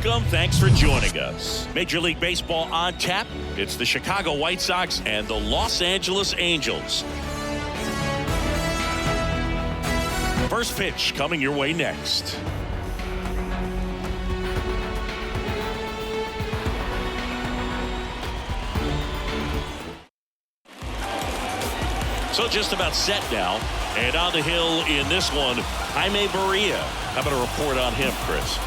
welcome. Thanks for joining us. Major League Baseball on tap. It's the Chicago White Sox and the Los Angeles Angels. First pitch coming your way next. So just about set now. And on the hill in this one, Jaime Barria. How about a report on him, Chris?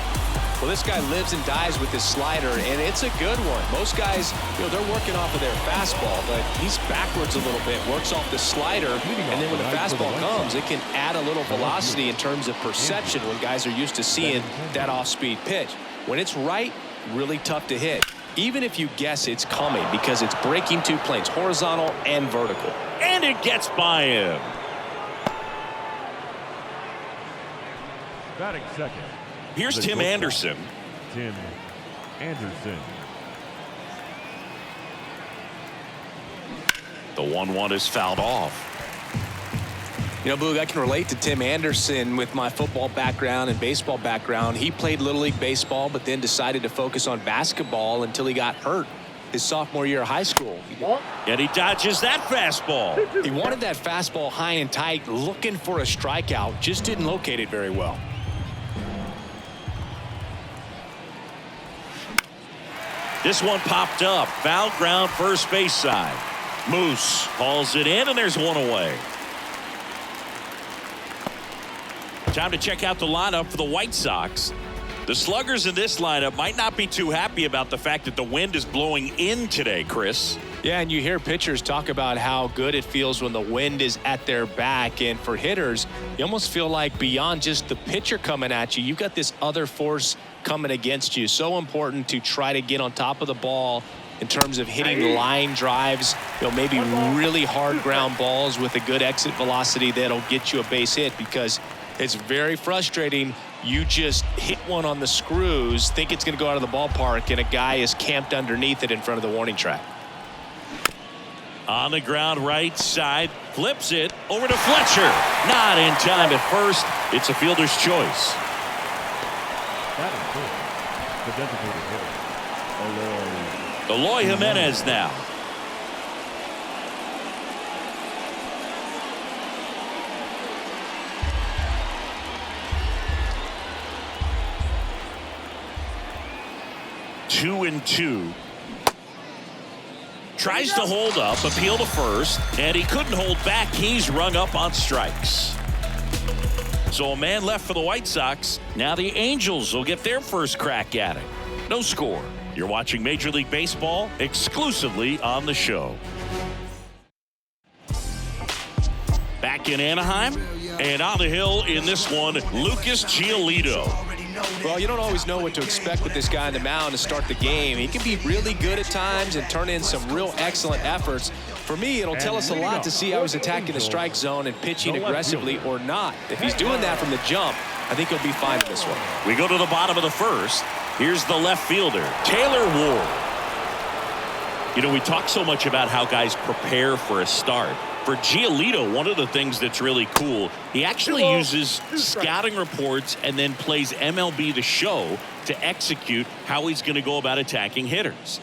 Well, this guy lives and dies with his slider, and it's a good one. Most guys, they're working off of their fastball, but he's backwards a little bit, works off the slider, and then when the fastball comes, it can add a little velocity in terms of perception when guys are used to seeing that off-speed pitch. When it's right, really tough to hit, even if you guess it's coming, because it's breaking two planes, horizontal and vertical. And it gets by him. Batting second. Here's Tim Anderson. Tim Anderson. The 1-1 is fouled off. Boog, I can relate to Tim Anderson with my football background and baseball background. He played Little League Baseball, but then decided to focus on basketball until he got hurt his sophomore year of high school. And he dodges that fastball. He wanted that fastball high and tight, looking for a strikeout, just didn't locate it very well. This one popped up. Foul ground, first base side. Moose hauls it in, and there's one away. Time to check out the lineup for the White Sox. The sluggers in this lineup might not be too happy about the fact that the wind is blowing in today, Chris. Yeah, and you hear pitchers talk about how good it feels when the wind is at their back. And for hitters, you almost feel like beyond just the pitcher coming at you, you've got this other force coming against you. So important to try to get on top of the ball in terms of hitting line drives, maybe really hard ground balls with a good exit velocity that'll get you a base hit, because it's very frustrating. You just hit one on the screws, think it's going to go out of the ballpark, and a guy is camped underneath it in front of the warning track. On the ground, right side, flips it over to Fletcher. Not in time at first. It's a fielder's choice. The designated hitter, Eloy Jimenez now. Two and two. Tries to hold up, appeal to first, and he couldn't hold back. He's rung up on strikes. So a man left for the White Sox. Now the Angels will get their first crack at it. No score. You're watching Major League Baseball exclusively on the show. Back in Anaheim, and on the hill in this one, Lucas Giolito. Well, you don't always know what to expect with this guy on the mound to start the game. He can be really good at times and turn in some real excellent efforts. For me, it'll tell us a lot to see how he's attacking the strike zone and pitching aggressively or not. If he's doing that from the jump, I think he'll be fine in this one. We go to the bottom of the first. Here's the left fielder, Taylor Ward. We talk so much about how guys prepare for a start. For Giolito, one of the things that's really cool, he actually uses scouting reports and then plays MLB The Show to execute how he's going to go about attacking hitters.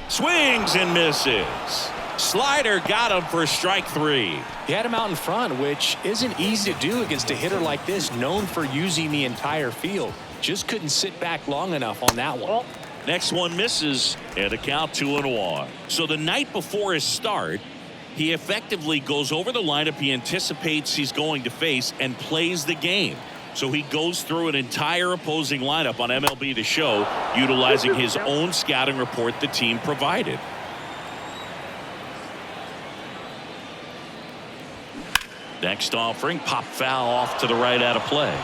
Swings and misses. Slider got him for strike three. He had him out in front, which isn't easy to do against a hitter like this, known for using the entire field. Just couldn't sit back long enough on that one. Next one misses, and a count 2-1. So the night before his start, he effectively goes over the lineup he anticipates he's going to face and plays the game. So he goes through an entire opposing lineup on MLB The Show, utilizing his own scouting report the team provided. Next offering, pop foul off to the right out of play.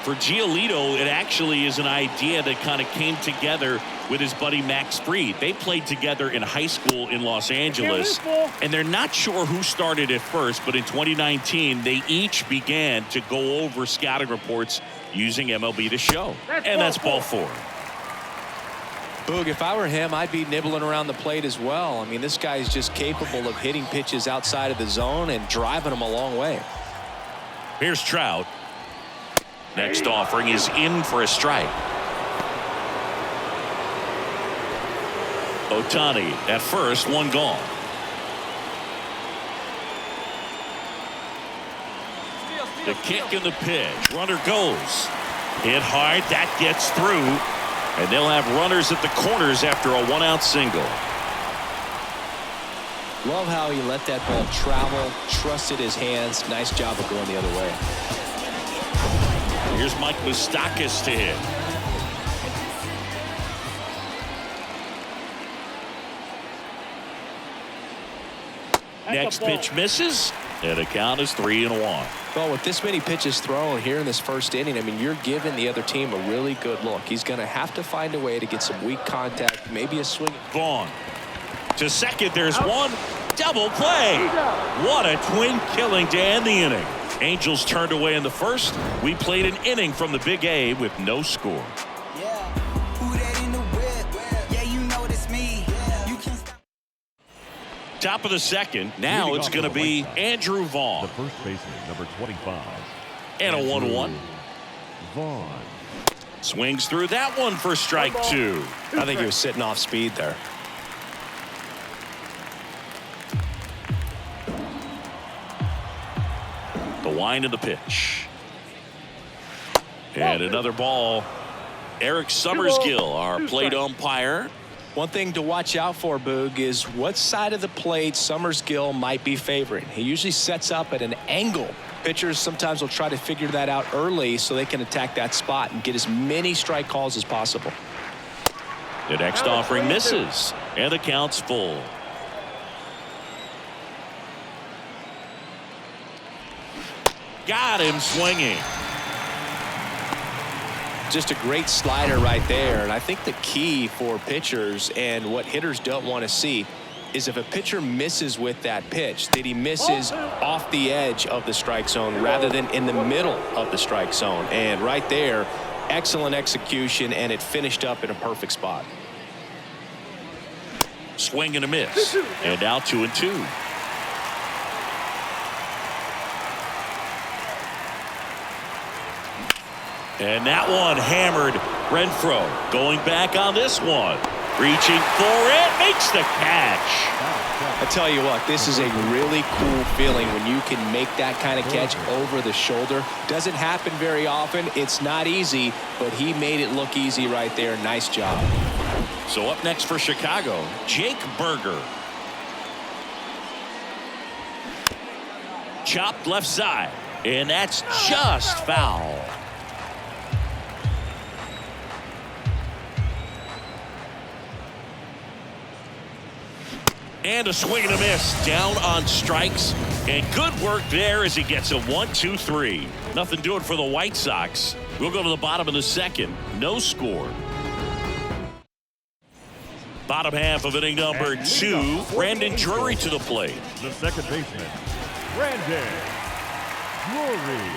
For Giolito, it actually is an idea that kind of came together with his buddy Max Fried. They played together in high school in Los Angeles, and they're not sure who started it first, but in 2019, they each began to go over scouting reports using MLB The Show. And that's ball four. Boog, if I were him, I'd be nibbling around the plate as well. I mean, this guy is just capable of hitting pitches outside of the zone and driving them a long way. Here's Trout. Next offering is in for a strike. Ohtani at first, one gone. The kick and the pitch. Runner goes. Hit hard. That gets through. And they'll have runners at the corners after a one-out single. Love how he let that ball travel, trusted his hands. Nice job of going the other way. Here's Mike Moustakas to hit. Next pitch misses, and the count is 3-1. Well, with this many pitches thrown here in this first inning, I mean, you're giving the other team a really good look. He's going to have to find a way to get some weak contact, maybe a swing. Vaughn to second. There's one. Double play. What a twin killing to end the inning. Angels turned away in the first. We played an inning from the Big A with no score. Top of the second. Now it's going to be Andrew Vaughn. The first baseman, number 25. And a 1-1. Vaughn. Swings through that one for strike two. I think he was sitting off speed there. The wind of the pitch. And another ball. Eric Summersgill, our plate umpire. One thing to watch out for, Boog, is what side of the plate Summersgill might be favoring. He usually sets up at an angle. Pitchers sometimes will try to figure that out early so they can attack that spot and get as many strike calls as possible. The next offering misses, and the count's full. Got him swinging. Just a great slider right there. And I think the key for pitchers and what hitters don't want to see is if a pitcher misses with that pitch, that he misses off the edge of the strike zone rather than in the middle of the strike zone. And right there, excellent execution, and it finished up in a perfect spot. Swing and a miss. And now 2-2. And that one hammered. Renfroe going back on this one. Reaching for it. Makes the catch. I tell you what, this is a really cool feeling when you can make that kind of catch over the shoulder. Doesn't happen very often. It's not easy, but he made it look easy right there. Nice job. So up next for Chicago, Jake Berger. Chopped left side. And that's just foul. And a swing and a miss. Down on strikes. And good work there as he gets a 1-2-3. Nothing doing for the White Sox. We'll go to the bottom of the second. No score. Bottom half of inning number 2. Brandon Drury to the plate. The second baseman, Brandon Drury.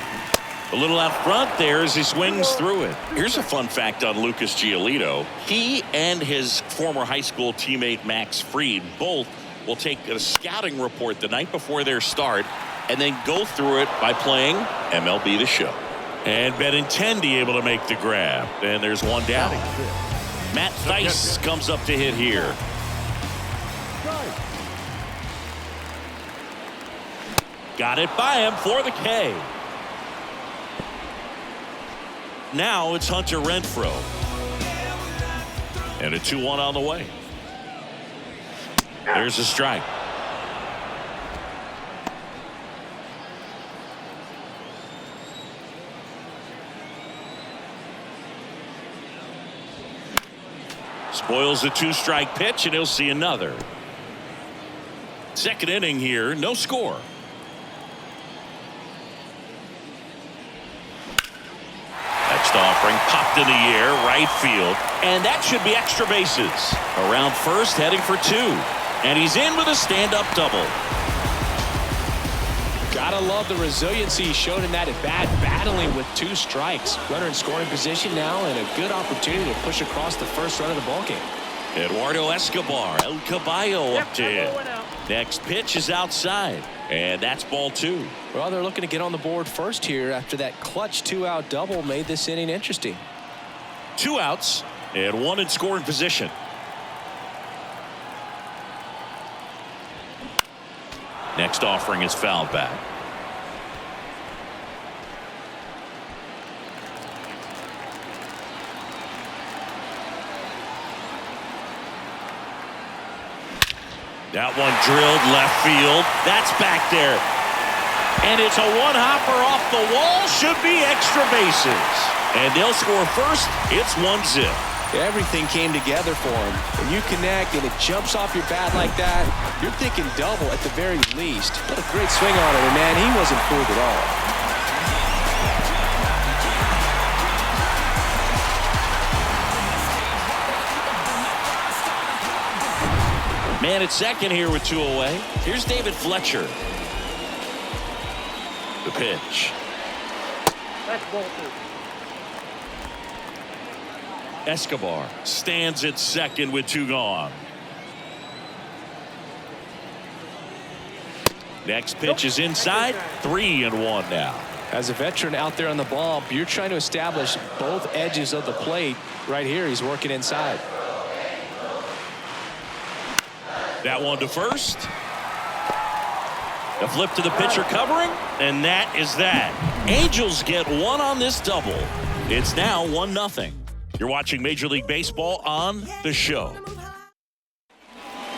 A little out front there as he swings through it. Here's a fun fact on Lucas Giolito. He and his former high school teammate Max Fried both will take a scouting report the night before their start and then go through it by playing MLB The Show. And Benintendi able to make the grab. And there's one down. Matt Thaiss comes up to hit here. Got it by him for the K. Now it's Hunter Renfroe. And a 2-1 on the way. There's a strike. Spoils a 2-strike pitch, and he'll see another. Second inning here, no score. Next offering popped in the air, right field, and that should be extra bases. Around first, heading for 2, and he's in with a stand-up double. Gotta love the resiliency he showed in that at bat, battling with 2 strikes. Runner in scoring position now, and a good opportunity to push across the first run of the ballgame. Eduardo Escobar, El Caballo up to hit. Next pitch is outside, and that's ball 2. Well, they're looking to get on the board first here after that clutch 2-out double made this inning interesting. 2 outs and 1 in scoring position. Next offering is fouled back. That one drilled left field. That's back there. And it's a one-hopper off the wall. Should be extra bases. And they'll score first. It's 1-0. Everything came together for him. When you connect and it jumps off your bat like that, you're thinking double at the very least. What a great swing on it, and man, he wasn't fooled at all. Man at second here with 2 away. Here's David Fletcher. The pitch. That's ball 2. Escobar stands at second with 2 gone. Next pitch is inside. 3-1 now. As a veteran out there on the bump, you're trying to establish both edges of the plate. Right here, he's working inside. That one to first. The flip to the pitcher covering, and that is that. Angels get 1 on this double. It's now 1-0. You're watching Major League Baseball on The Show.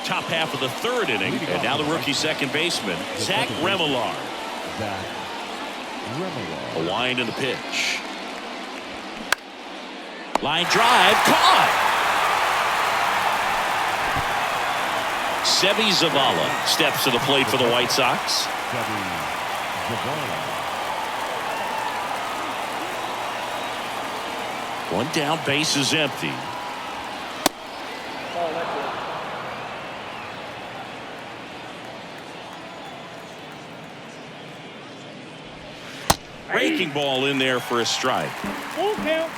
Top half of the 3rd inning, and now the rookie second baseman, Zach Remillard. A wind in the pitch. Line drive, caught. Sebi Zavala steps to the plate for the White Sox. One down, base is empty. Breaking ball in there for a strike. Full count.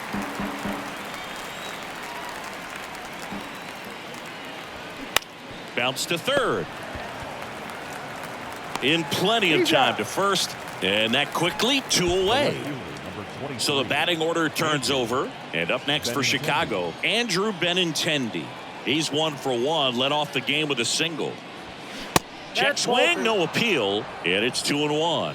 Bounce to third. In plenty of time to first. And that quickly 2 away. So the batting order turns over. And up next for Chicago, Andrew Benintendi. He's 1 for 1. Led off the game with a single. Check swing, no appeal. And it's 2-1.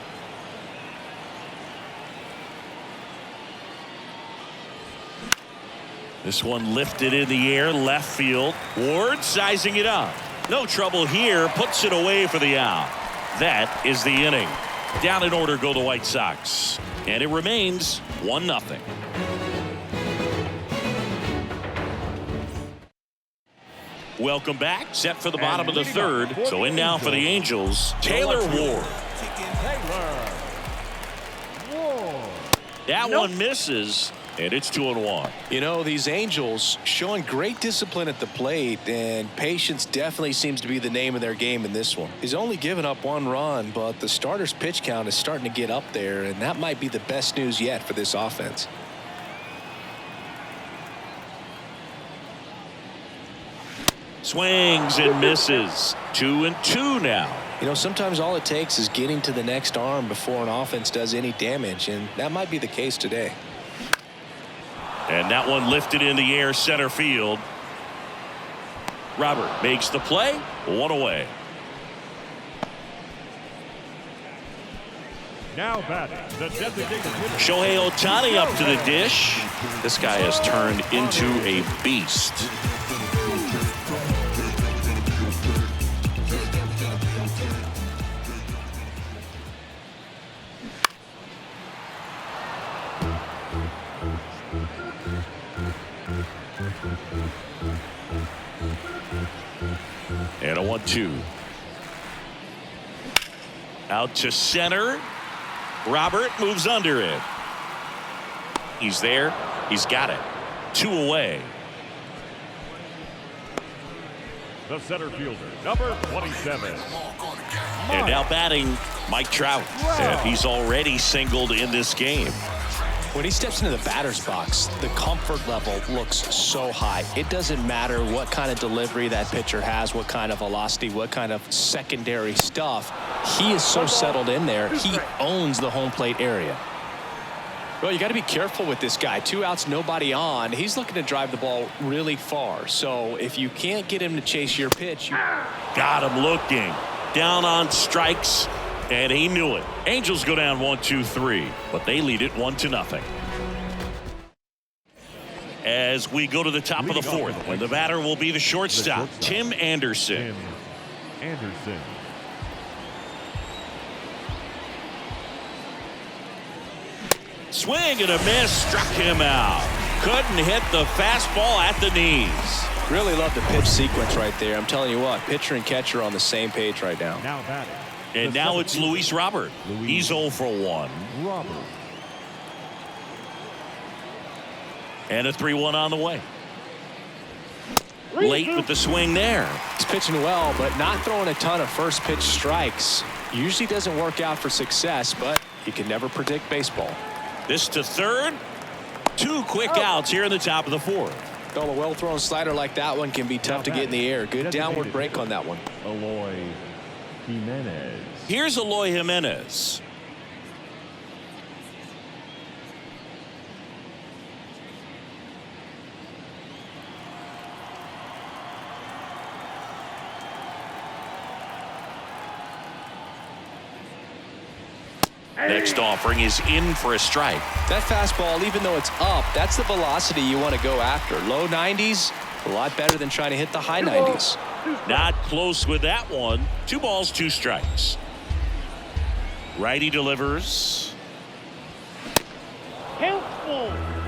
This one lifted in the air, left field. Ward sizing it up. No trouble here, puts it away for the out. That is the inning. Down in order go the White Sox. And it remains 1-0. Welcome back. Set for the bottom of the 3rd. So in now for the Angels, Taylor Ward. That one misses. And it's 2-1. You know, these Angels showing great discipline at the plate, and patience definitely seems to be the name of their game in this one. He's only given up 1 run, but the starter's pitch count is starting to get up there, and that might be the best news yet for this offense. Swings and misses. 2-2 now. You know, sometimes all it takes is getting to the next arm before an offense does any damage, and that might be the case today. And that one lifted in the air, center field. Robert makes the play. 1 away. Now batting, the designated hitter. Shohei Ohtani up to the dish. This guy has turned into a beast. And a 1-2. Out to center. Robert moves under it. He's there. He's got it. 2 away. The center fielder, number 27. And now batting, Mike Trout. And he's already singled in this game. When he steps into the batter's box, the comfort level looks so high. It doesn't matter what kind of delivery that pitcher has, what kind of velocity, what kind of secondary stuff. He is so settled in there. He owns the home plate area. Well, you got to be careful with this guy. 2 outs, nobody on. He's looking to drive the ball really far. So if you can't get him to chase your pitch, got him looking. Down on strikes, and he knew it. Angels go down 1-2-3, but they lead it 1-0. As we go to the top of the fourth, and the batter will be the shortstop, Tim Anderson. Swing and a miss, struck him out. Couldn't hit the fastball at the knees. really love the pitch sequence right there. I'm telling you what, pitcher and catcher are on the same page right now. And now it's Luis Robert. He's 0 for 1. And a 3-1 on the way. Late with the swing there. He's pitching well, but not throwing a ton of first pitch strikes. Usually doesn't work out for success, but you can never predict baseball. This to third. 2 quick outs here in the top of the fourth. Well, a well-thrown slider like that one can be tough to get in the air. Good downward break on that one. Eloy Jimenez. Here's Eloy Jimenez. Next offering is in for a strike. That fastball, even though it's up, that's the velocity you want to go after. Low 90s, a lot better than trying to hit the high 90s. Not close with that one. 2 balls, 2 strikes. Righty delivers.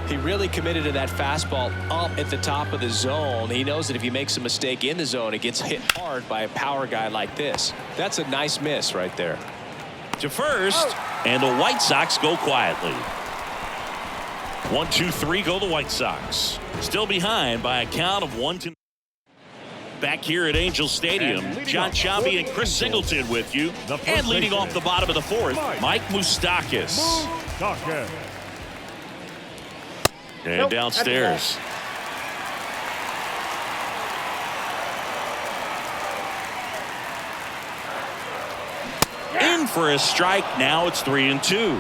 He really committed to that fastball up at the top of the zone. He knows that if he makes a mistake in the zone, it gets hit hard by a power guy like this. That's a nice miss right there. To first, and the White Sox go quietly. 1-2-3 go the White Sox. Still behind by a count of 1-0. Back here at Angel Stadium, John Sciambi and Chris Singleton with you. And leading off the bottom of the fourth, Mike Moustakas. And downstairs. In for a strike. Now it's 3-2.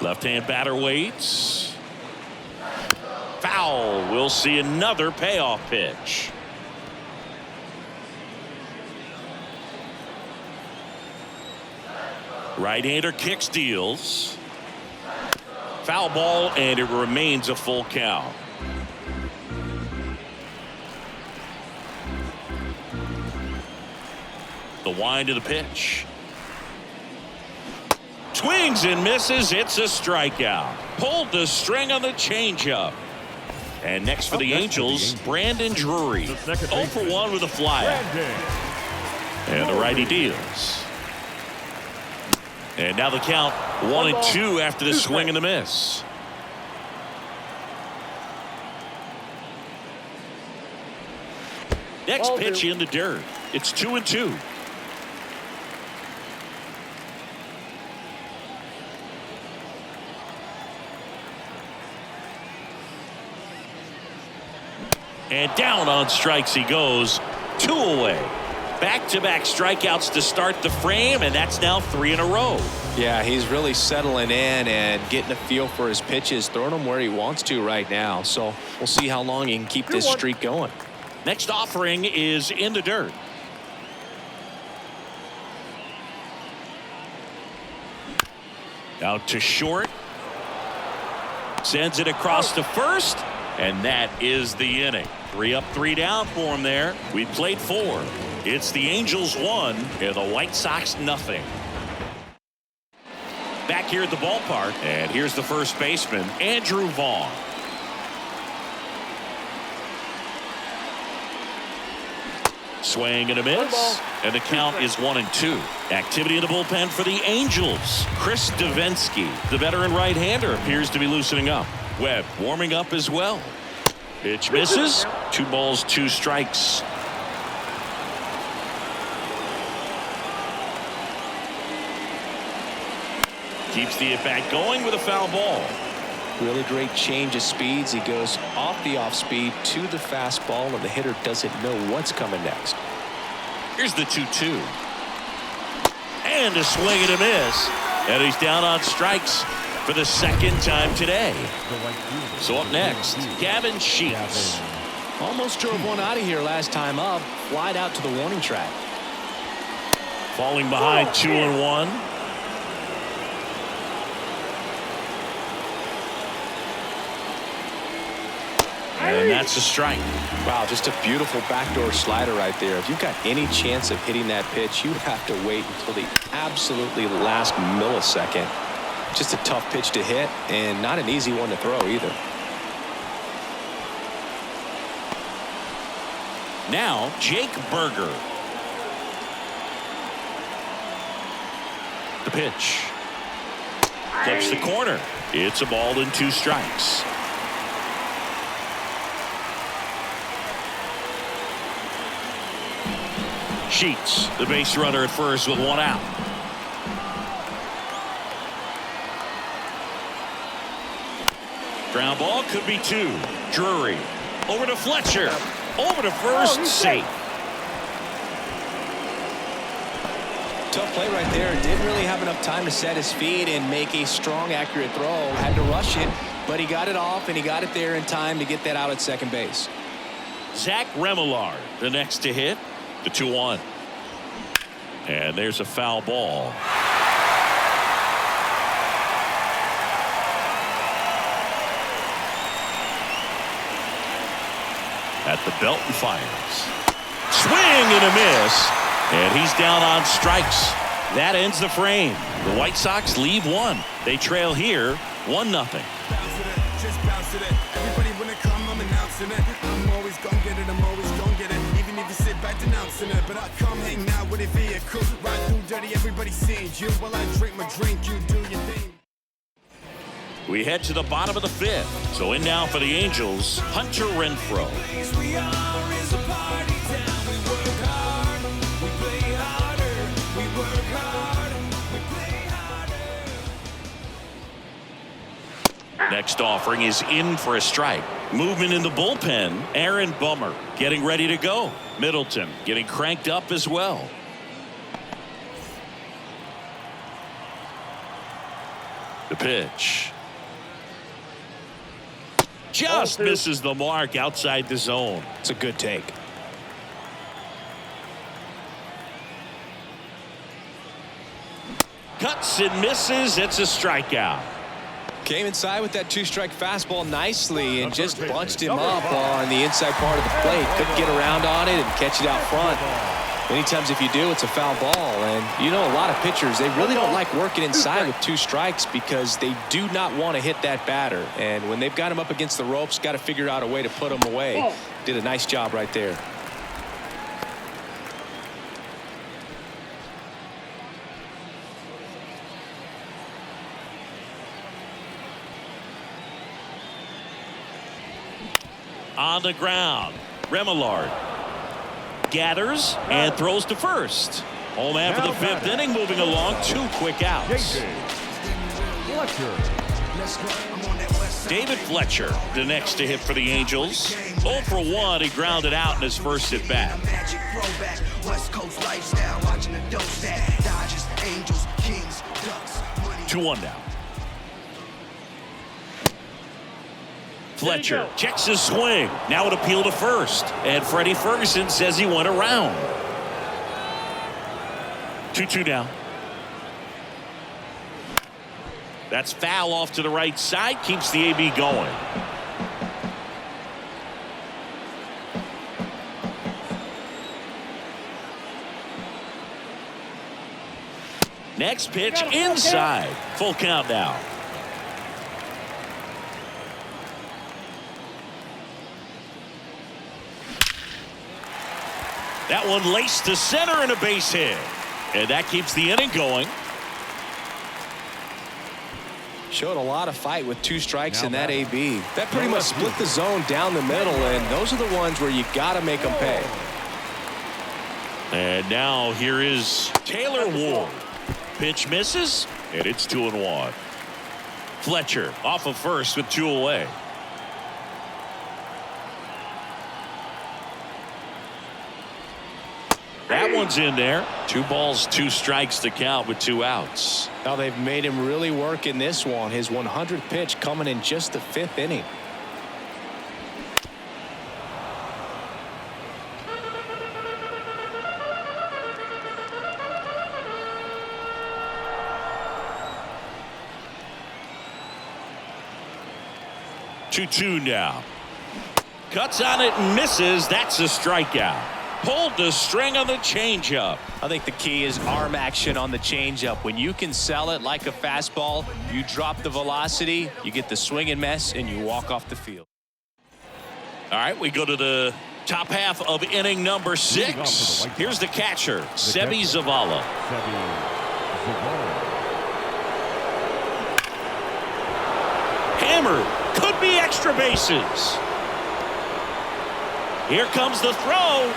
Left-hand batter waits. Foul. We'll see another payoff pitch. Right-hander kicks, deals. Foul ball, and it remains a full count. The wind of the pitch. Swings and misses. It's a strikeout. Pulled the string on the changeup. And next for the Angels, Brandon Drury. 0 for 1 with a flyout. And the righty deals. And now the count 1-2 after the swing and the miss. Next pitch in the dirt. It's 2-2. And down on strikes he goes. 2 away. Back-to-back strikeouts to start the frame, and that's now 3 in a row. Yeah, he's really settling in and getting a feel for his pitches, throwing them where he wants to right now. So we'll see how long he can keep this streak going. Next offering is in the dirt. Out to short. Sends it across to first, and that is the inning. 3 up, 3 down for him there. We played 4. It's the Angels 1 and the White Sox nothing. Back here at the ballpark, and here's the first baseman, Andrew Vaughn. Swing and a miss, and the count is 1-2. Activity in the bullpen for the Angels. Chris Davinsky, the veteran right-hander, appears to be loosening up. Webb warming up as well. Pitch misses. 2 balls, 2 strikes. Keeps the at-bat going with a foul ball. Really great change of speeds. He goes off the off-speed to the fastball, and the hitter doesn't know what's coming next. Here's the 2-2. And a swing and a miss. And he's down on strikes for the second time today. So up next, Gavin Sheets. Almost drove one out of here last time up. Flied out to the warning track. Falling behind 2-1. And that's a strike. Wow, just a beautiful backdoor slider right there. If you've got any chance of hitting that pitch, you have to wait until the absolutely last millisecond. Just a tough pitch to hit, and not an easy one to throw either. Now, Jake Berger. The pitch. Clips the corner. It's a ball and 2 strikes. Sheets, the base runner at first with 1 out. Ground ball could be 2. Drury over to Fletcher. Over to first, safe. Tough play right there. Didn't really have enough time to set his feet and make a strong, accurate throw. Had to rush it, but he got it off, and he got it there in time to get that out at second base. Zach Remillard, the next to hit. The 2-1. And there's a foul ball. At the belt and fires. Swing and a miss. And he's down on strikes. That ends the frame. The White Sox leave 1. They trail here 1-0. Just bounce it. Everybody when it come, I'm announcing it. I'm always gonna get it. I'm always gonna get it. Even if you sit back denouncing it, but I come hang out with a vehicle. Ride through dirty, everybody seeing you. While I drink my drink, you do your thing. We head to the bottom of the 5th. So in now for the Angels, Hunter Renfroe. We are is a party town. We work hard, we play harder. We work hard, we play harder. Next offering is in for a strike. Movement in the bullpen. Aaron Bummer getting ready to go. Middleton getting cranked up as well. The pitch. Just misses the mark outside the zone. It's a good take. Cuts and misses. It's a strikeout. Came inside with that 2-strike fastball nicely and just bunched him up on the inside part of the plate. Couldn't get around on it and catch it out front. Many times if you do, it's a foul ball. And you know, a lot of pitchers, they really don't like working inside with 2 strikes because they do not want to hit that batter. And when they've got him up against the ropes, got to figure out a way to put him away. Did a nice job right there. On the ground, Remillard gathers and throws to first. Home after the 5th inning, moving along, 2 quick outs. David Fletcher, the next to hit for the Angels. 0 for 1, he grounded out in his first at bat. 2-1 now. Fletcher checks his swing. Now an appeal to first. And Freddie Ferguson says he went around. 2-2 now. That's foul off to the right side. Keeps the AB going. Next pitch inside. Full count now. That one laced to center and a base hit. And that keeps the inning going. Showed a lot of fight with 2 strikes in that AB. That pretty much split the zone down the middle, and those are the ones where you got to make them pay. And now here is Taylor Ward. Pitch misses, And it's 2-1. Fletcher off of first with 2 away. That one's in there. 2 balls, 2 strikes to count with 2 outs. Now they've made him really work in this one. His 100th pitch coming in just the 5th inning. Two now. Cuts on it and misses. That's a strikeout. Pulled the string on the changeup. I think the key is arm action on the changeup. When you can sell it like a fastball, you drop the velocity, you get the swing and miss, and you walk off the field. All right, we go to the top half of inning number 6. Here's the catcher, Sebi Zavala. Hammered. Could be extra bases. Here comes the throw.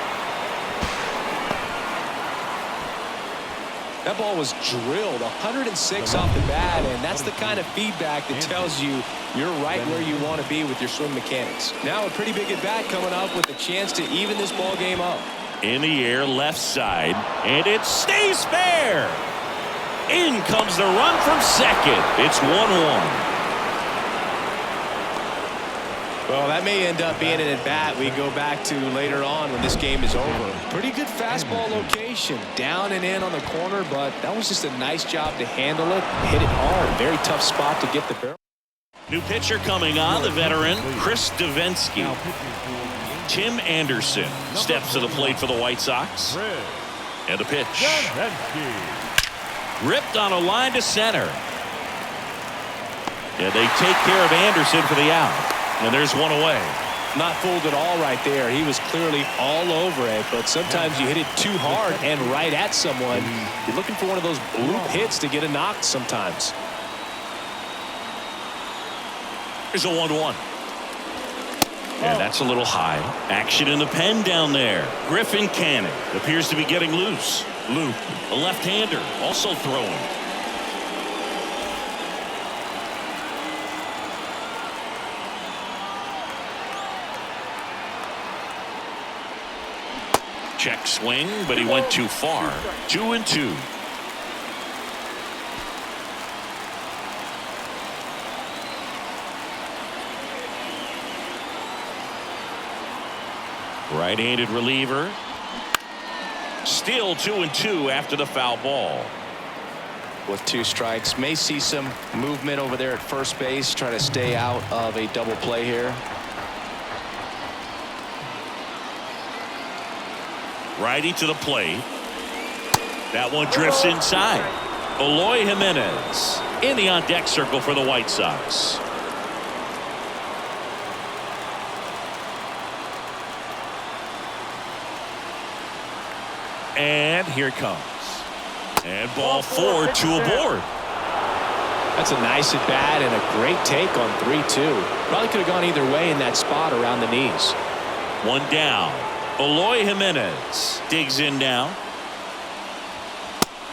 That ball was drilled 106 off the bat, and that's the kind of feedback that tells you you're right where you want to be with your swing mechanics. Now a pretty big at bat coming up with a chance to even this ball game up. In the air, left side, and it stays fair. In comes the run from second. It's 1-1. Well, that may end up being an at-bat we go back to later on when this game is over. Pretty good fastball location. Down and in on the corner, but that was just a nice job to handle it. Hit it hard. Very tough spot to get the barrel. New pitcher coming on, the veteran, Chris Davinsky. Tim Anderson steps to the plate for the White Sox. And the pitch. Ripped on a line to center. And they take care of Anderson for the out. And there's 1 away. Not fooled at all right there. He was clearly all over it, but sometimes you hit it too hard and right at someone. You're looking for one of those bloop hits to get a knock sometimes. Here's a 1-1. And that's a little high. Action in the pen down there. Griffin Cannon appears to be getting loose. Loop, a left-hander, also throwing. Check swing, but he went too far. 2-2. Right-handed reliever. Still 2-2 after the foul ball. With 2 strikes, may see some movement over there at first base. Try to stay out of a double play here. Righty to the plate. That one drifts inside. Eloy Jimenez in the on-deck circle for the White Sox. And here it comes. And ball 4, 2 aboard. That's a nice at bat and a great take on 3-2. Probably could have gone either way in that spot around the knees. 1 down. Eloy Jimenez digs in now.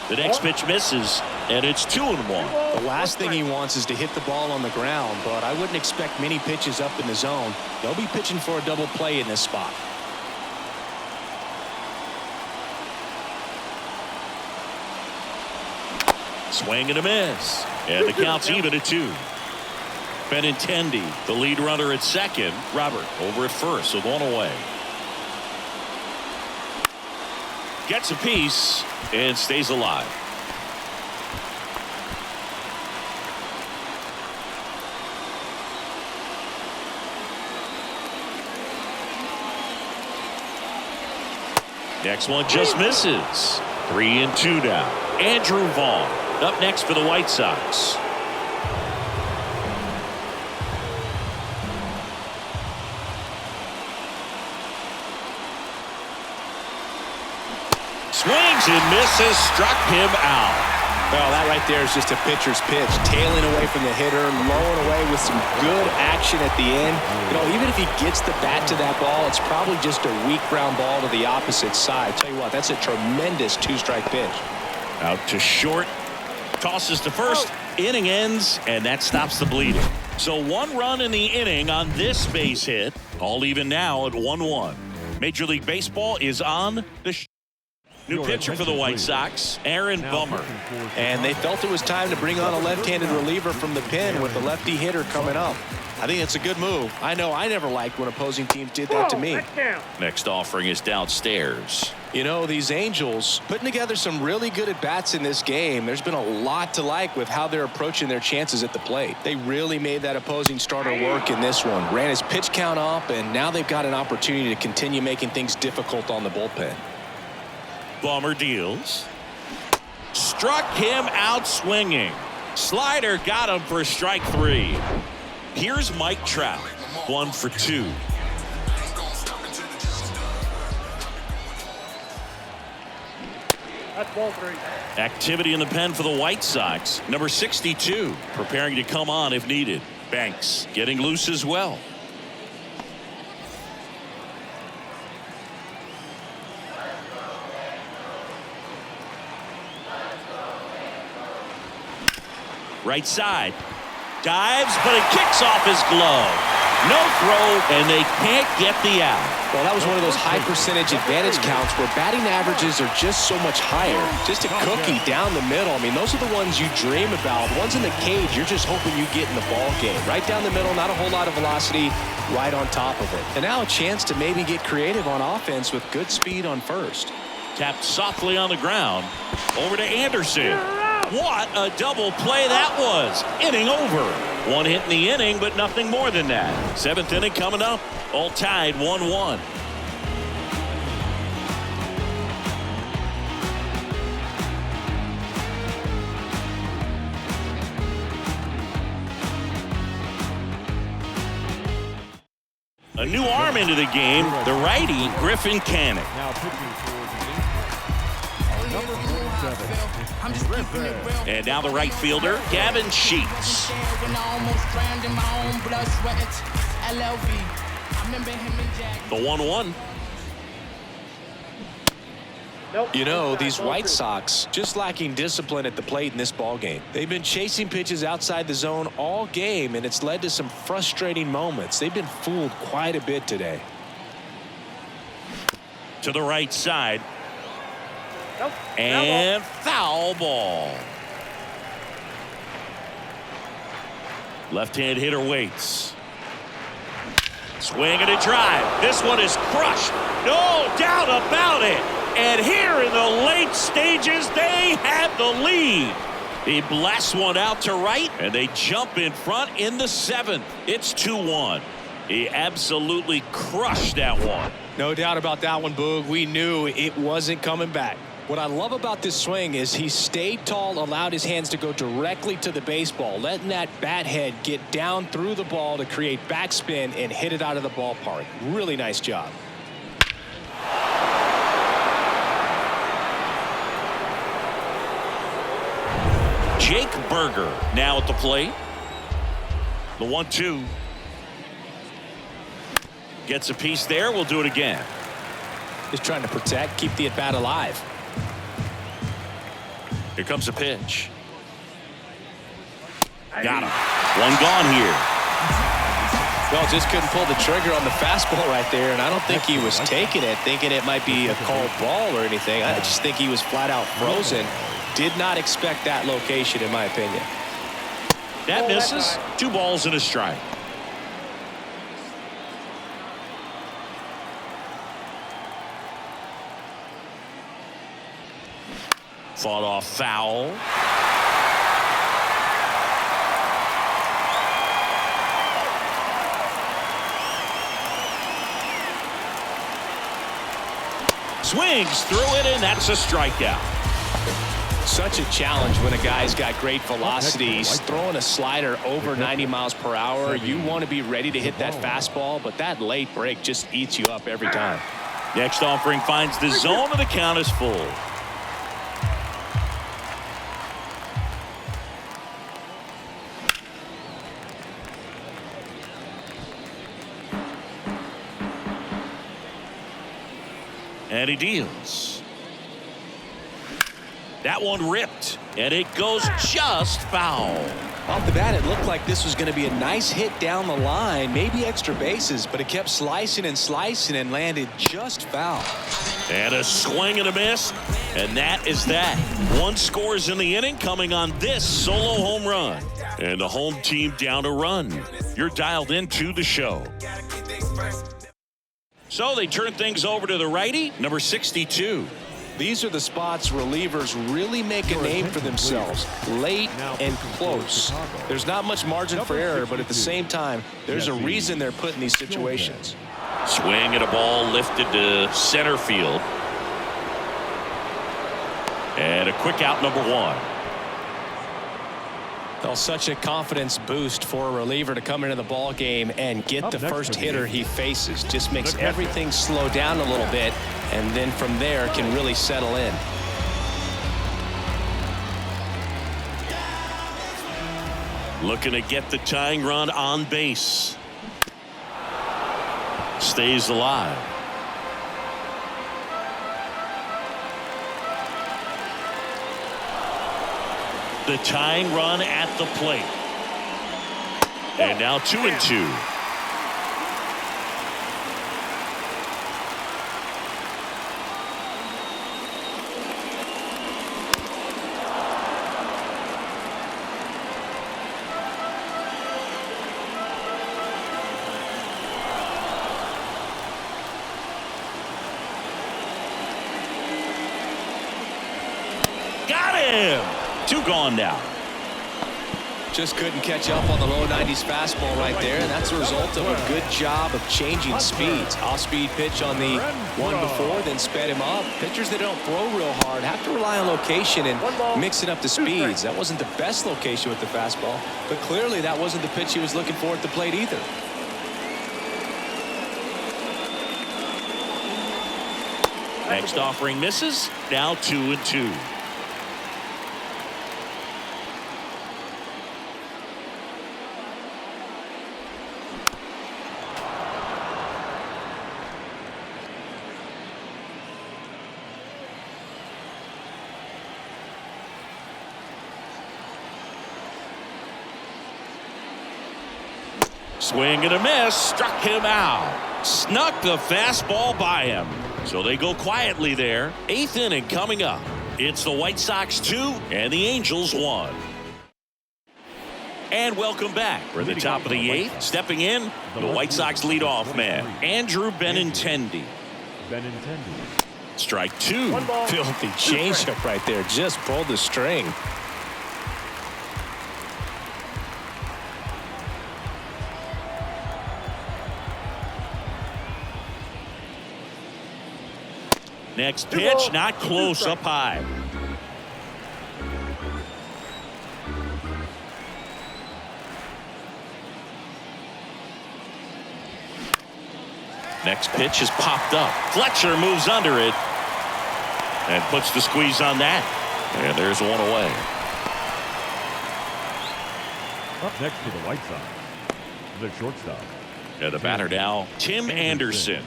The next pitch misses, and it's 2-1. The last thing he wants is to hit the ball on the ground, but I wouldn't expect many pitches up in the zone. They'll be pitching for a double play in this spot. Swing and a miss, and the count's even at 2. Benintendi, the lead runner at second. Robert over at first with 1 away. Gets a piece and stays alive. Next one just misses. 3-2 now. Andrew Vaughn up next for the White Sox. Swings and misses, struck him out. Well, that right there is just a pitcher's pitch, tailing away from the hitter, lowing away with some good action at the end. You know, even if he gets the bat to that ball, it's probably just a weak ground ball to the opposite side. Tell you what, that's a tremendous 2-strike pitch. Out to short, tosses to first. Inning ends, and that stops the bleeding. So 1 run in the inning on this base hit. All even now at 1-1. Major League Baseball is on the new pitcher for the White Sox, Aaron Bummer. And they felt it was time to bring on a left-handed reliever from the pen with the lefty hitter coming up. I think it's a good move. I know I never liked when opposing teams did that to me. Next offering is downstairs. You know, these Angels putting together some really good at-bats in this game. There's been a lot to like with how they're approaching their chances at the plate. They really made that opposing starter work in this one. Ran his pitch count up, and now they've got an opportunity to continue making things difficult on the bullpen. Bummer deals. Struck him out swinging. Slider got him for strike 3. Here's Mike Trout. 1 for 2. That's ball 3. Activity in the pen for the White Sox. Number 62 preparing to come on if needed. Banks getting loose as well. Right side. Dives, but it kicks off his glove. No throw, and they can't get the out. Well, that was one of those high percentage advantage counts where batting averages are just so much higher. Just a cookie down the middle. I mean, those are the ones you dream about. Ones in the cage, you're just hoping you get in the ball game. Right down the middle, not a whole lot of velocity, right on top of it. And now a chance to maybe get creative on offense with good speed on first. Tapped softly on the ground. Over to Anderson. What a double play that was. Inning over. 1 hit in the inning, but nothing more than that. 7th inning coming up. All tied 1-1. A new arm into the game. The righty, Griffin Canning. Now pitching for the number 47. And now the right fielder, Gavin Sheets. The 1-1. You know, these White Sox just lacking discipline at the plate in this ball game. They've been chasing pitches outside the zone all game, and it's led to some frustrating moments. They've been fooled quite a bit today. To the right side. And foul ball. Left-hand hitter waits. Swing and a drive. This one is crushed. No doubt about it. And here in the late stages, they have the lead. He blasts one out to right, and they jump in front in the 7th. It's 2-1. He absolutely crushed that one. No doubt about that one, Boog. We knew it wasn't coming back. What I love about this swing is he stayed tall, allowed his hands to go directly to the baseball, letting that bat head get down through the ball to create backspin and hit it out of the ballpark. Really nice job. Jake Berger now at the plate. The 1-2. Gets a piece there. We'll do it again. Just trying to protect, keep the at-bat alive. Here comes a pitch. Got him. One gone here. Well, just couldn't pull the trigger on the fastball right there, and I don't think he was taking it, thinking it might be a called ball or anything. I just think he was flat out frozen. Did not expect that location, in my opinion. That misses. 2 balls and a strike. Fought off foul. Swings through it, and that's a strikeout. Such a challenge when a guy's got great velocity. He's throwing a slider over 90 miles per hour. You want to be ready to hit that fastball, but that late break just eats you up every time. Next offering finds the zone, and the count is full. And he deals. That one ripped. And it goes just foul. Off the bat, it looked like this was going to be a nice hit down the line, maybe extra bases, but it kept slicing and landed just foul. And a swing and a miss, and that is that. One scores in the inning, coming on this solo home run. And the home team down a run. You're dialed into the show. So they turn things over to the righty, number 62. These are the spots relievers really make a name for themselves, late and close. There's not much margin for error, but at the same time, there's a reason they're put in these situations. Swing at a ball lifted to center field. And a quick out, number 1. Well, such a confidence boost for a reliever to come into the ball game and get the first hitter he faces. Just makes everything slow down a little bit, and then from there can really settle in. Looking to get the tying run on base. Stays alive. The tying run at the plate. And now 2-2. Got him! 2 gone now. Just couldn't catch up on the low 90s fastball right there, and that's a result of a good job of changing speeds. Off-speed pitch on the one before, then sped him up. Pitchers that don't throw real hard have to rely on location and mixing up the speeds. That wasn't the best location with the fastball, but clearly that wasn't the pitch he was looking for at the plate either. Next offering misses. Now 2-2. Swing and a miss, struck him out. Snuck the fastball by him. So they go quietly there. 8th inning coming up. It's the White Sox 2 and the Angels 1. And welcome back. We're at the top of the 8th. Stepping in, the White Sox leadoff man, Andrew Benintendi. Strike 2. Filthy changeup right there. Just pulled the string. Next pitch, not close, up high. Next pitch is popped up. Fletcher moves under it and puts the squeeze on that. And there's one away. Up next to the White Sox, the shortstop. And the batter now, Tim Anderson.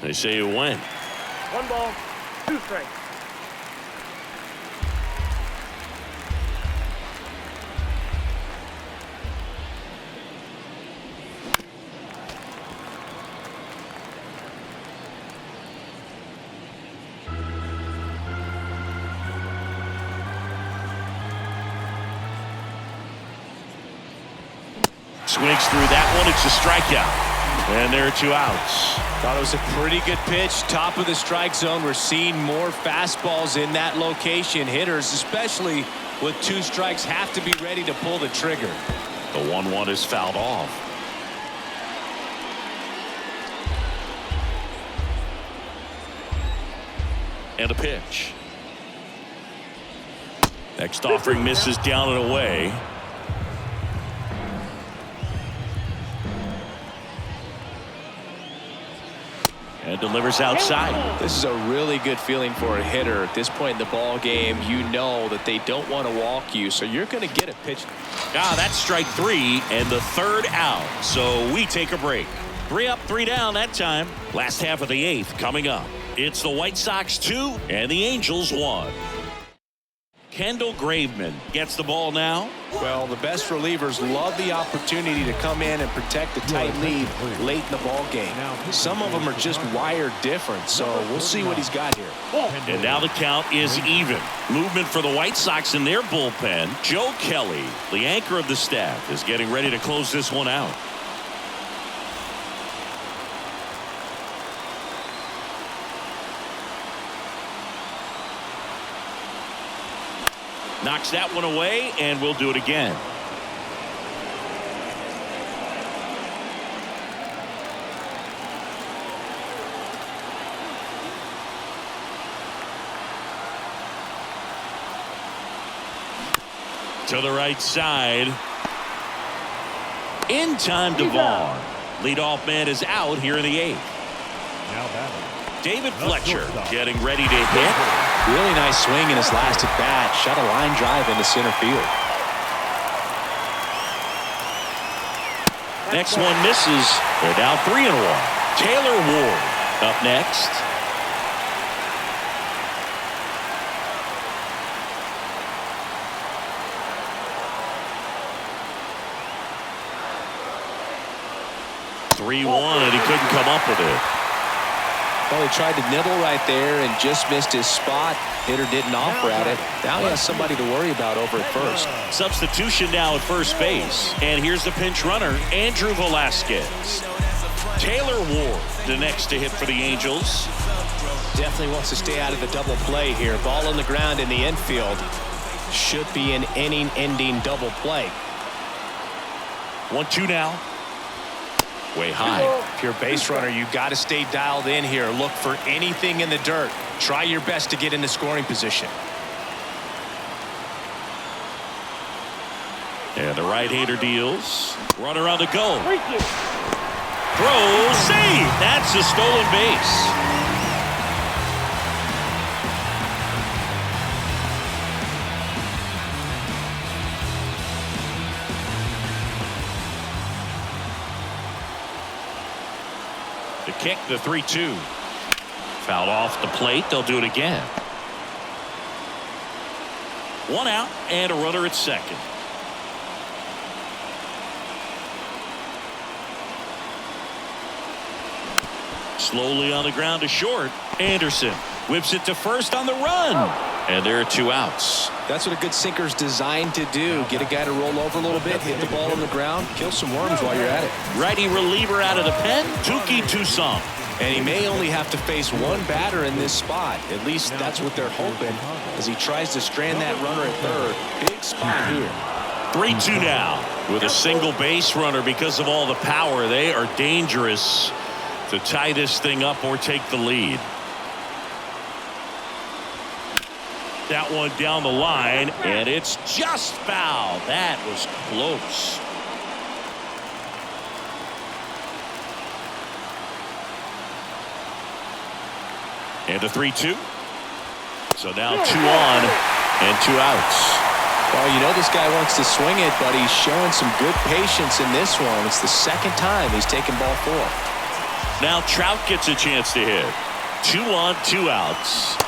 They say you win. 1 ball, 2 strikes. Swings through that one. It's a strikeout. And there are 2 outs. Thought it was a pretty good pitch. Top of the strike zone. We're seeing more fastballs in that location. Hitters, especially with 2 strikes, have to be ready to pull the trigger. The 1-1 is fouled off. And a pitch. Next offering misses down and away. And delivers outside. This is a really good feeling for a hitter at this point in the ball game. You know that they don't want to walk you, so you're going to get a pitch. That's strike 3 and the 3rd out. So we take a break. 3 up, 3 down that time. Last half of the 8th coming up. It's the White Sox 2 and the Angels 1. Kendall Graveman gets the ball now. Well, the best relievers love the opportunity to come in and protect a tight lead late in the ball game. Some of them are just wired different, so we'll see what he's got here. And now the count is even. Movement for the White Sox in their bullpen. Joe Kelly, the anchor of the staff, is getting ready to close this one out. Knocks that one away, and we'll do it again. To the right side. In time to Vaughn. Leadoff man is out here in the 8th. Now batting. David Fletcher getting ready to hit. Really nice swing in his last at bat. Shot a line drive into center field. Next one misses. They're down 3-1. Taylor Ward up next. And he couldn't come up with it. Well, he tried to nibble right there and just missed his spot. Hitter didn't offer at it. Now he has somebody to worry about over at first. Substitution now at first base. And here's the pinch runner, Andrew Velasquez. Taylor Ward, the next to hit for the Angels. Definitely wants to stay out of the double play here. Ball on the ground in the infield. Should be an inning-ending double play. 1-2 now. Way high. If you're a base runner, you've got to stay dialed in here. Look for anything in the dirt. Try your best to get into scoring position. And the right-hander deals. Runner on the go. Throw, save. That's a stolen base. To kick the 3-2. Fouled off the plate. They'll do it again. 1 out and a runner at second. Slowly on the ground to short. Anderson whips it to first on the run. And there are 2 outs. That's what a good sinker's designed to do. Get a guy to roll over a little bit, hit the ball on the ground, kill some worms while you're at it. Righty reliever out of the pen, Touki Toussaint. And he may only have to face one batter in this spot. At least that's what they're hoping as he tries to strand that runner at third. Big spot here. 3-2 now with a single base runner. Because of all the power, they are dangerous to tie this thing up or take the lead. That one down the line, and it's just foul. That was close. And the 3-2. So now 2 on and 2 outs. Well, you know this guy wants to swing it, but he's showing some good patience in this one. It's the second time he's taken ball 4. Now Trout gets a chance to hit. 2 on, 2 outs.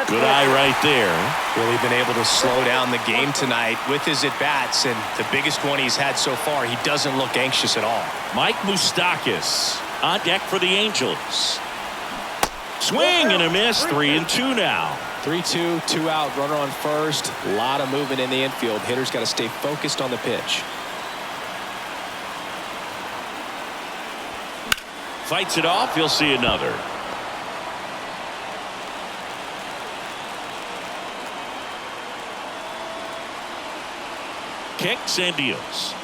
Good eye right there. Really been able to slow down the game tonight with his at-bats, and the biggest one he's had so far, he doesn't look anxious at all. Mike Moustakas on deck for the Angels. Swing and a miss. 3-2 now. 3-2, 2 out, runner on first. A lot of movement in the infield. Hitter's got to stay focused on the pitch. Fights it off. You'll see another. Kicks and deals.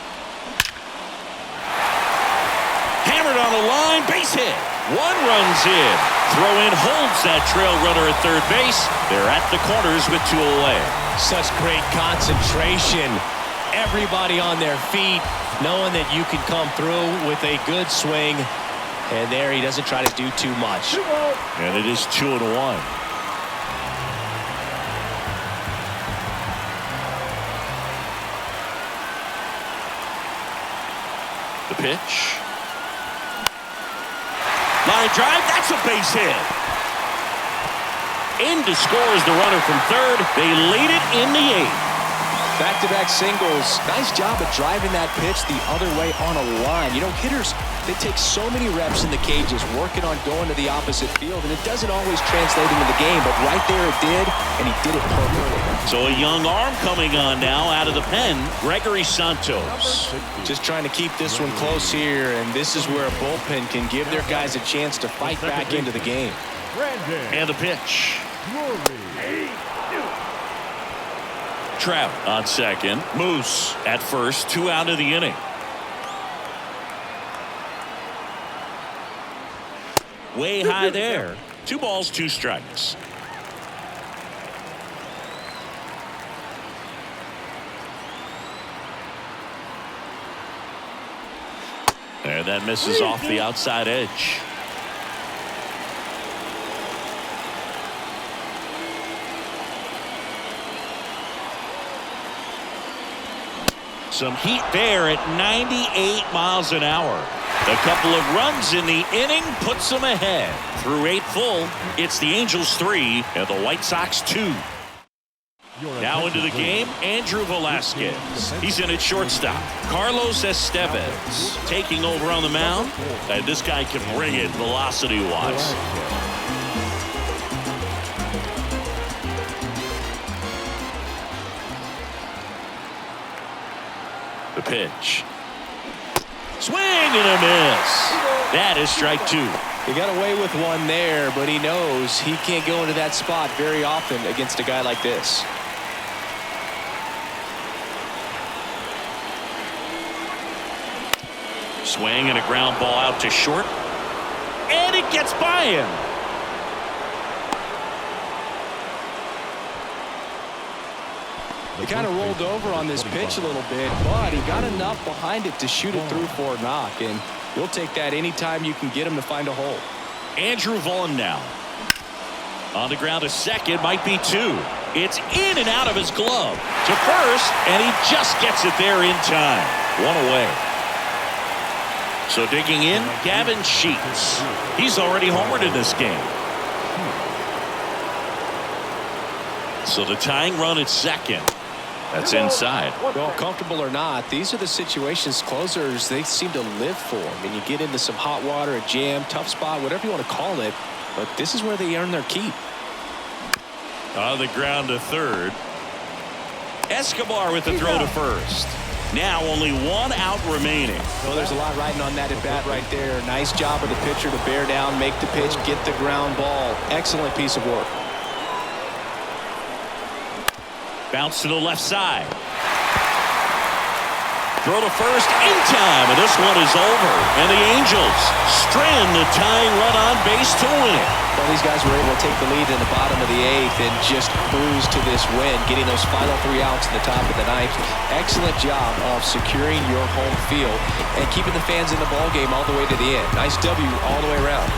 Hammered on the line. Base hit. 1 runs in. Throw in holds that trail runner at third base. They're at the corners with 2 away. Such great concentration. Everybody on their feet, knowing that you can come through with a good swing. And there he doesn't try to do too much. And it is 2-1. The pitch. Line drive, that's a base hit. In to score is the runner from third. They lead it in the 8th. Back-to-back singles. Nice job of driving that pitch the other way on a line. You know, hitters, they take so many reps in the cages working on going to the opposite field, and it doesn't always translate into the game, but right there it did, and he did it perfectly. So a young arm coming on now out of the pen, Gregory Santos. Just trying to keep this one close here, and this is where a bullpen can give their guys a chance to fight back into the game. And the pitch. Trout on second. Moose at first. 2 out of the inning. Way high there. 2 balls, 2 strikes. And that misses off the outside edge. Some heat there at 98 miles an hour. A couple of runs in the inning puts them ahead. Through 8 full, it's the Angels 3 and the White Sox 2. Now into the game, Andrew Velasquez. He's in at shortstop. Carlos Estevez taking over on the mound. And this guy can bring it velocity-wise. The pitch. Swing and a miss. That is strike 2. He got away with one there, but he knows he can't go into that spot very often against a guy like this. Swing and a ground ball out to short. And it gets by him. He kind of rolled over on this pitch a little bit, but he got enough behind it to shoot it through for a knock, and you'll take that anytime you can get him to find a hole. Andrew Vaughn now. On the ground to second, might be 2. It's in and out of his glove to first, and he just gets it there in time. 1 away. So digging in, Gavin Sheets. He's already homered in this game. So the tying run at second. That's inside. Well, comfortable or not, these are the situations closers they seem to live for. I mean, you get into some hot water, a jam, tough spot, whatever you want to call it, but this is where they earn their keep. On the ground to third. Escobar with the throw to first. Now only 1 out remaining. Well, there's a lot riding on that at bat right there. Nice job of the pitcher to bear down, make the pitch, get the ground ball. Excellent piece of work. Bounce to the left side. Throw to first in time, and this one is over. And the Angels strand the tying run on base to win it. Well, these guys were able to take the lead in the bottom of the 8th and just cruise to this win, getting those final 3 outs in the top of the 9th. Excellent job of securing your home field and keeping the fans in the ball game all the way to the end. Nice W all the way around.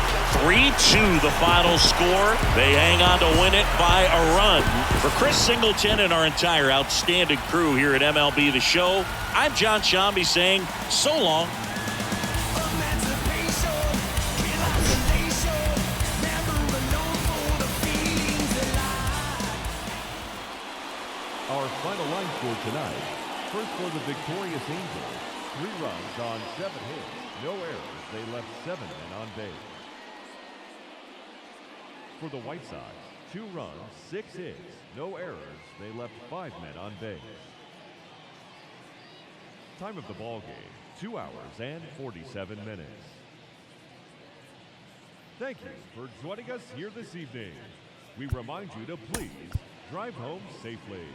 3-2 the final score. They hang on to win it by a run. For Chris Singleton and our entire outstanding crew here at MLB The Show, I'm John Shambi saying so long. Our final line score tonight. First for the victorious Angels. 3 runs on 7 hits. No errors. They left 7 men on base. For the White Sox, 2 runs, 6 hits, no errors. They left 5 men on base. Time of the ball game, 2 hours and 47 minutes. Thank you for joining us here this evening. We remind you to please drive home safely.